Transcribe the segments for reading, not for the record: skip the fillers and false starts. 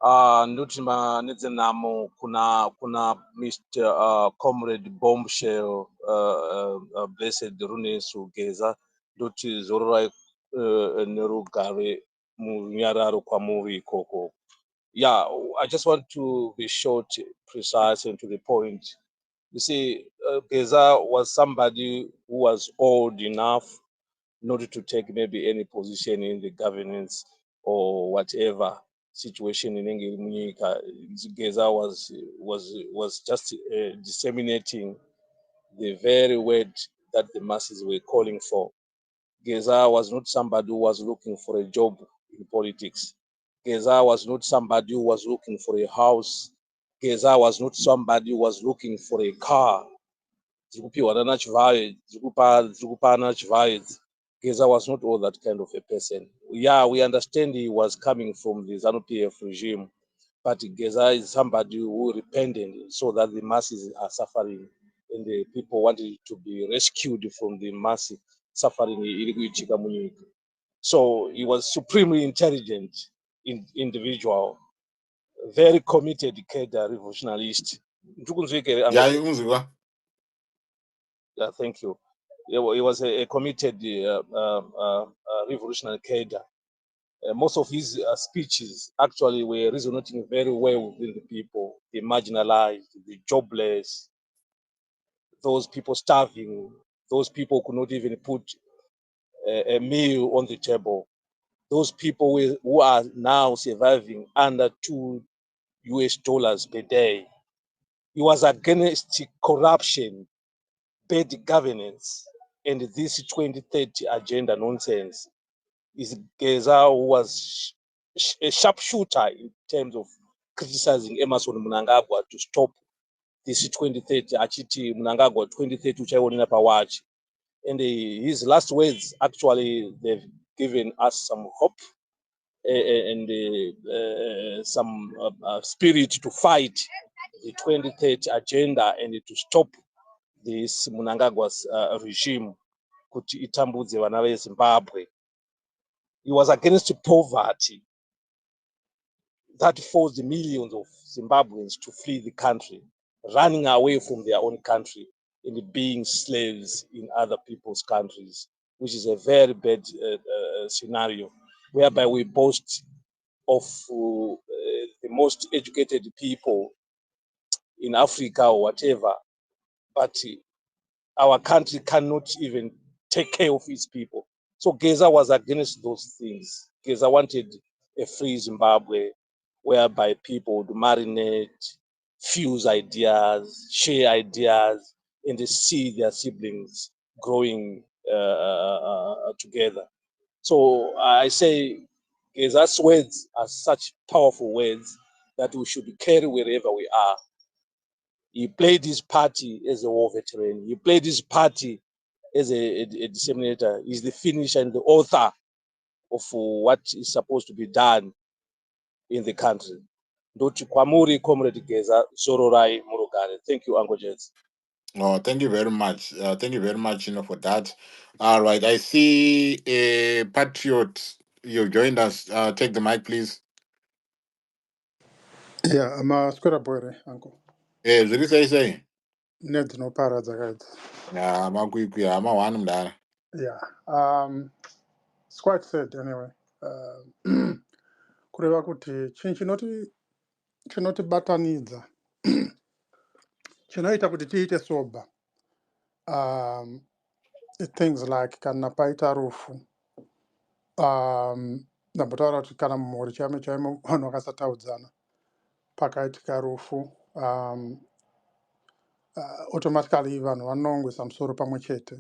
Ndutima Netzenamo kuna Mr. Comrade Bombshell Blessed Runesu Geza nduti Zororai Nerugare Munyararo kwa muri koko. Yeah, I just want to be short, precise, and to the point. You see, Geza was somebody who was old enough not to take maybe any position in the governance or whatever situation in Munyika. Geza was just disseminating the very word that the masses were calling for. Geza was not somebody who was looking for a job in politics. Geza was not somebody who was looking for a house. Geza was not somebody who was looking for a car. Geza was not all that kind of a person. Yeah, we understand he was coming from the ZANU-PF regime, but Geza is somebody who repented so that the masses are suffering and the people wanted to be rescued from the massive suffering. So he was supremely intelligent individual, very committed cadre revolutionist. Yeah, unzwa. Yeah, thank you. He was a committed revolutionary cadre. Most of his speeches actually were resonating very well within the people, the marginalized, the jobless, those people starving, those people who could not even put a meal on the table, those people who are now surviving under $2 per day. He was against corruption, bad governance, and this 2030 agenda nonsense. Is Geza who was a sharpshooter in terms of criticizing Emerson Mnangagwa to stop this 2030 achiti Mnangagwa 2030 uchaiwonera pawachi. And his last words actually they've given us some hope and some spirit to fight the 2030 agenda and to stop this Mnangagwa's regime kuti itambudze vana veZimbabwe. He was against poverty that forced millions of Zimbabweans to flee the country, running away from their own country and being slaves in other people's countries, which is a very bad scenario, whereby we boast of the most educated people in Africa or whatever, but our country cannot even take care of its people. So Geza was against those things. Geza wanted a free Zimbabwe whereby people would marinate, fuse ideas, share ideas, and see their siblings growing together. So I say Geza's words are such powerful words that we should carry wherever we are. He played his party as a war veteran. He played his party as a disseminator. He's the finisher and the author of what is supposed to be done in the country. Ndoti kwamuri Comrade Geza Zororai Murugare. Thank you, Uncle Jets. Oh, thank you very much. Thank you very much, for that. All right, I see a patriot. You joined us. Take the mic, please. Yeah, I'm a square boy, uncle. Zuri say. Net no para right. Yeah, I'm a one there. Yeah. It's quite sad anyway. Kureva kuti chinotibatanidza chinoita kuti tiite sober. Things like kana paita rufu. Ndambotaura kuti kana mumhuri chaimo vanhu vakasataudzana pakaitika rufu. Automatically vanhu vanongwisa musoro pamwe chete.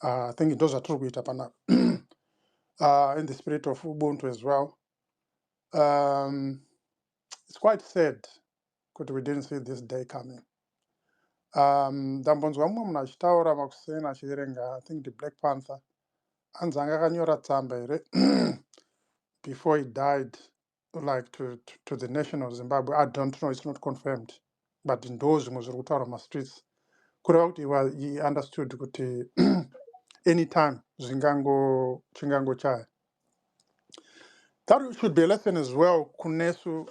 I think ndo zvatiri kuita panapa. In the spirit of Ubuntu as well. It's quite sad because we didn't see this day coming. Ndambonzwa mumwe munhu achitaura makuseni achiverenga, I think the Black Panther, anzi anga akanyora tsamba here before he died, like to the nation of Zimbabwe. I don't know, it's not confirmed, but ndo zvimwe zviri kutaura mastreets kureva kuti he understood kuti anytime chingangochaya. That should be a lesson as well kunesu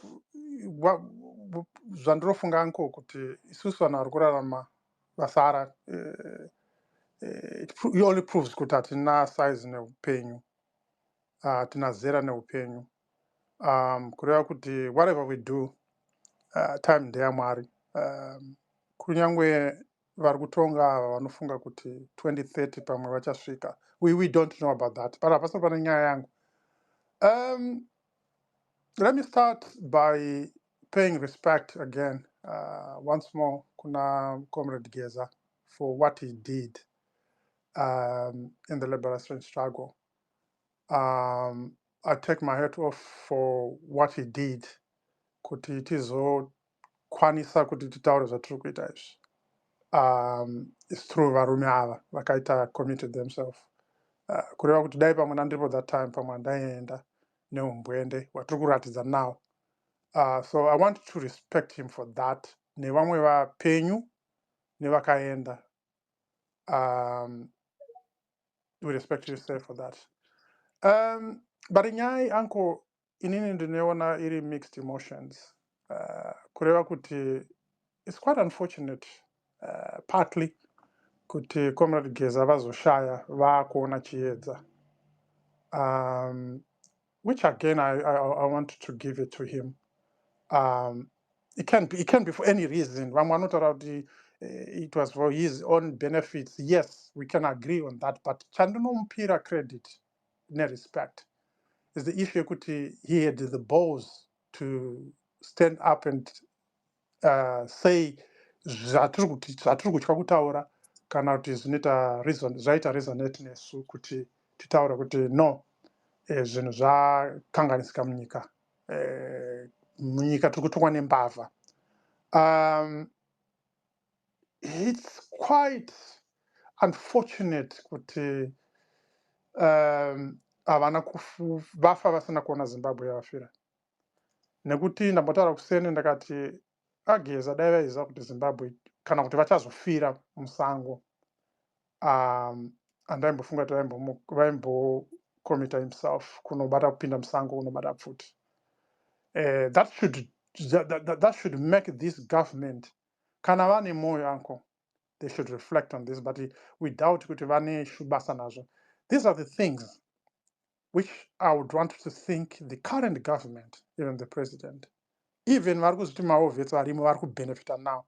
zvandirofunga anko kuti isusu vanhu vari kurarama vasara it only proves kuti hatina size neupenyu, hatina zera neupenyu, kureva kuti whatever we do time ndeyamwari. Kunyangwe vari kutonga ava vanofunga kuti 2030 pamwe vachasvika, we don't know about that, but hapasi pane nyaya yangu. Let me start by paying respect again, once more, kuna Comrade Gaza for what he did in the liberation struggle. I take my hat off for what he did, kuti tizokwanisa kuti titaure zvatiri kuita izvi. It's through varume ava vakaita committed themselves. Kureva kuti dai pamwe ndandiripo that time pamwe ndaienda neumbwende watiri kuratidza now. So I want to respect him for that. Nevamwe vapenyu nevakaenda. We respect yourself for that. But nyaya anko inini ndinoona iri mixed emotions. Kureva kuti it's quite unfortunate, partly kuti Comrade Geza vazoshaya vakuona chiedza. Which again I want to give it to him. It can be for any reason. It was for his own benefits. Yes, we can agree on that. But chandinompira credit, ne respect, is the issue kuti he had the balls to stand up and say zvatiri kutya kutaura kana kuti zvaita resonate nesu kuti titaura kuti no, zvinhu zvakanganisika munyika. Munyika tiri kutongwa nembavha. It's quite unfortunate kuti havana vafa vasina kuona Zimbabwe yavafira. Nekuti ndambotaura kuseni ndakati Ageza dai vaiziva kuti Zimbabwe kana kuti vachazofira musango, andaimbofungwa kuti vaimbokomita himself kunobata kupinda musango kunobata pfuti. That should make this government, kana vane moyo anko, they should reflect on this, but we doubt kuti vane basa nazvo. These are the things which I would want to think the current government, even the president, even vari kuzviti maovhets varimo vari kubenefita now.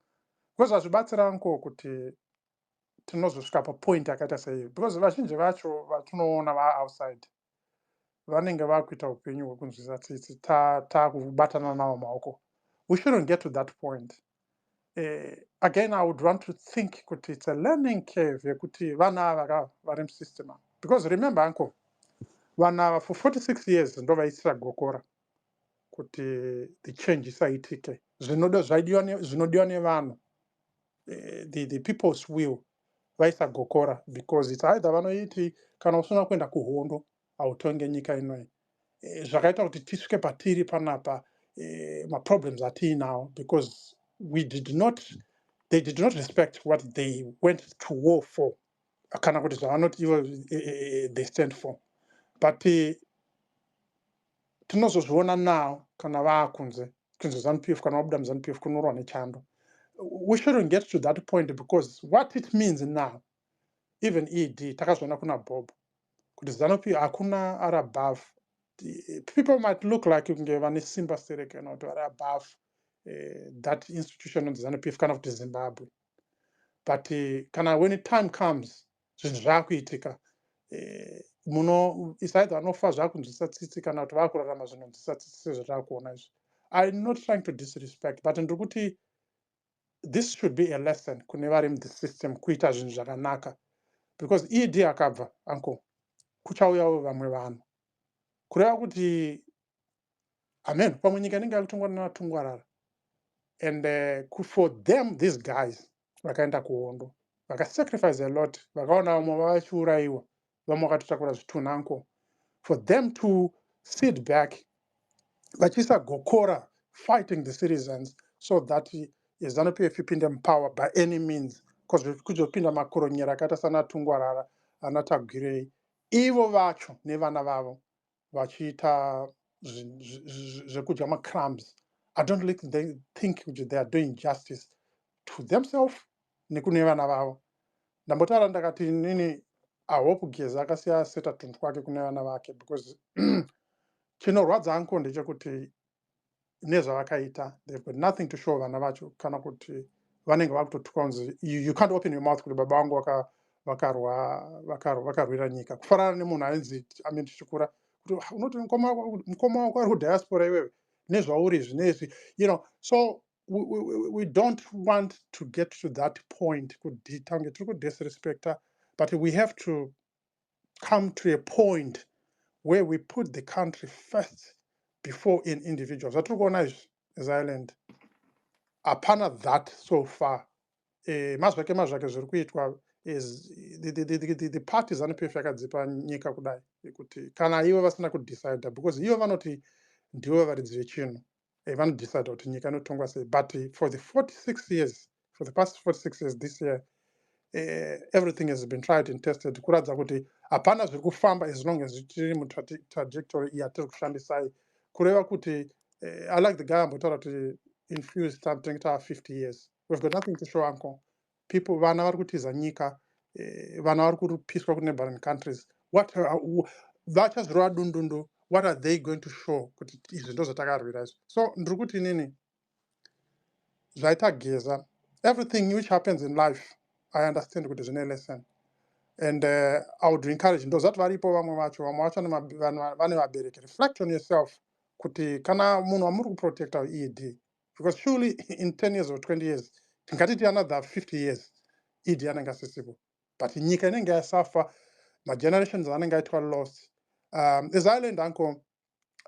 Because hazvibatsira anko kuti tinozosvika papoint yakaita sei, because vazhinji vacho vatinoona outside vanenge vakuita upenyu hwekunzwisa tsitsi takubatana navo maoko. We shouldn't get to that point. Again, I would want to think kuti it's a learning curve yekuti vana ava vari musystem. Because remember uncle, vana ava for 46 years ndo vaisira gokora kuti the change isaitike. Zvinodiwa nevanhu, the people's will, vaisa gokora, because it's either vanoiti kana usina kuenda kuhondo hautonge nyika inoi. Zvakaita kuti tisvike patiri panapa, problems atiinawo, because they did not respect what they went to war for, kana kuti zvavanoti ivo they stand for. But tinozozviona now kana vaakunze ZANU-PF kana vabuda muZANU-PF kunorwa nechando. We shouldn't get to that point, because what it means now, even ED takazviona kuna Bob kuti ZANU-PF hakuna ari above. People might look like kunge vane simba stereke kana kuti vari above that institution of ZANU-PF kana kuti Zimbabwe. But kana when time comes, zvinhu zvaakuitika, it's either vanofa zvaakunzwisa tsitsi kana kuti vaakurarama zvinonzwisa tsitsi sezvataakuona izvi. I'm not trying to disrespect, but ndiri kuti this should be a lesson kune vari in the system kuita zvinhu zvakanaka, because ED akabva uncle kuchauyawo vamwe vanhu, kureva kuti amen pamwe nyika inenge yakutongwa nevatungwarara. And for them, these guys vakaenda kuhondo vakasacrifice a lot, vakaona vamwe vachiurayiwa, vamwe vakatotakura zvitunha uncle. For them to sit back vachiisa gokora fighting the citizens so that ZANU-PF ipinde mupower by any means, because kuzopinda makoronyera akaita sana Tungwarara ana Tagirei, ivo vacho nevana vavo vachiita zvekudya macrumbs I don't think they are doing justice to themselves nekune vana vavo. Ndambotaura ndakati inini ahope Geza akasiya settlement kwake kune vana vake because chinorwadza anko ndechekuti nezvavakaita they've got nothing to show vana vacho kana kuti vanenge vakutotuka kunzi you can't open your mouth kuti baba vangu vakarwira nyika kufanana nemunhu ainzi tichikura kuti unoti mukoma wako ari kudiaspora iwewe nezvauri zvinezvi so we don't want to get to that point kuti tange tiri kudisrespecta, but we have to come to a point where we put the country first before in individuals. Zvatiri kuona izvi as Ireland hapana that so far. Mazvake zviri kuitwa is the parties ane PF yakadzipa nyika kudai kuti kana ivo vasina kudecide because ivo vanoti ndivo varidzi vechinhu vanodecide kuti nyika inotongwa sei, but for the past 46 years this year everything has been tried and tested kuratidza kuti hapana zviri kufamba as long as tiri mutrajectory yatiri kushandisai kureva kuti I like the guy ambotaura kuti infused something 50 years. We've got nothing to show uncle. People vana vari kutiza nyika vana vari kupiswa ku neighboring countries vachazorova dundundu. What are they going to show kuti izvi ndo zvatakarwira izvi? So ndiri kuti inini zvaita Geza, everything which happens in life I understand kuti zvine lesson, and I would encourage ndozvati varipo vamwe vacho vane vabereki, reflect on yourself kuti kana munhu wamuri kuprotecta ED, because surely in 10 years or 20 years tingatiti another 50 years ED anenge asisipo, but nyika inenge yasafa, magenerations anenge aitwa lost. As Ireland uncle,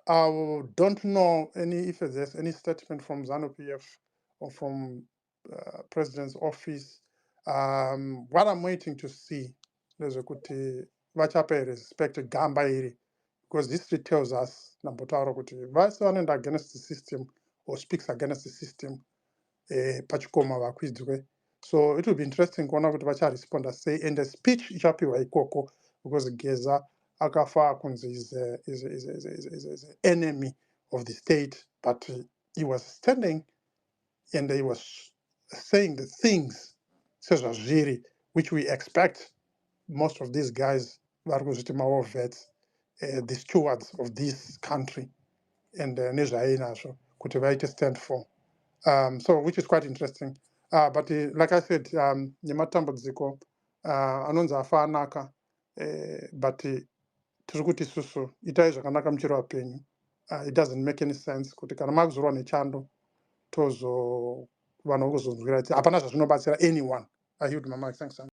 I don't know if there's any statement from ZANU-PF or from President's office. What I'm waiting to see is kuti vachape respect gamba iri, because history tells us nambotaura kuti vase vanoenda against the system or speaks against the system pachikoma vakwidzwe. So it will be interesting kuona kuti vacharesponda sei, and the speech ichapiwa ikoko because Geza akafa kunzi is an enemy of the state, but he was standing and he was saying the things sezvazviri which we expect most of these guys vari kuzviti war vets, the stewards of this country and nezvainazvo kuti vaite stand for. So which is quite interesting. But like I said, nematambudziko anonzi afa anaka, but tiri kuti isusu itai zvakanaka muchero penyu. It doesn't make any sense kuti kana makuzorwa nechando tozo vanhu kuzonzwira hapana zvazvinobatsira anyone. I yield my mic. Thanks.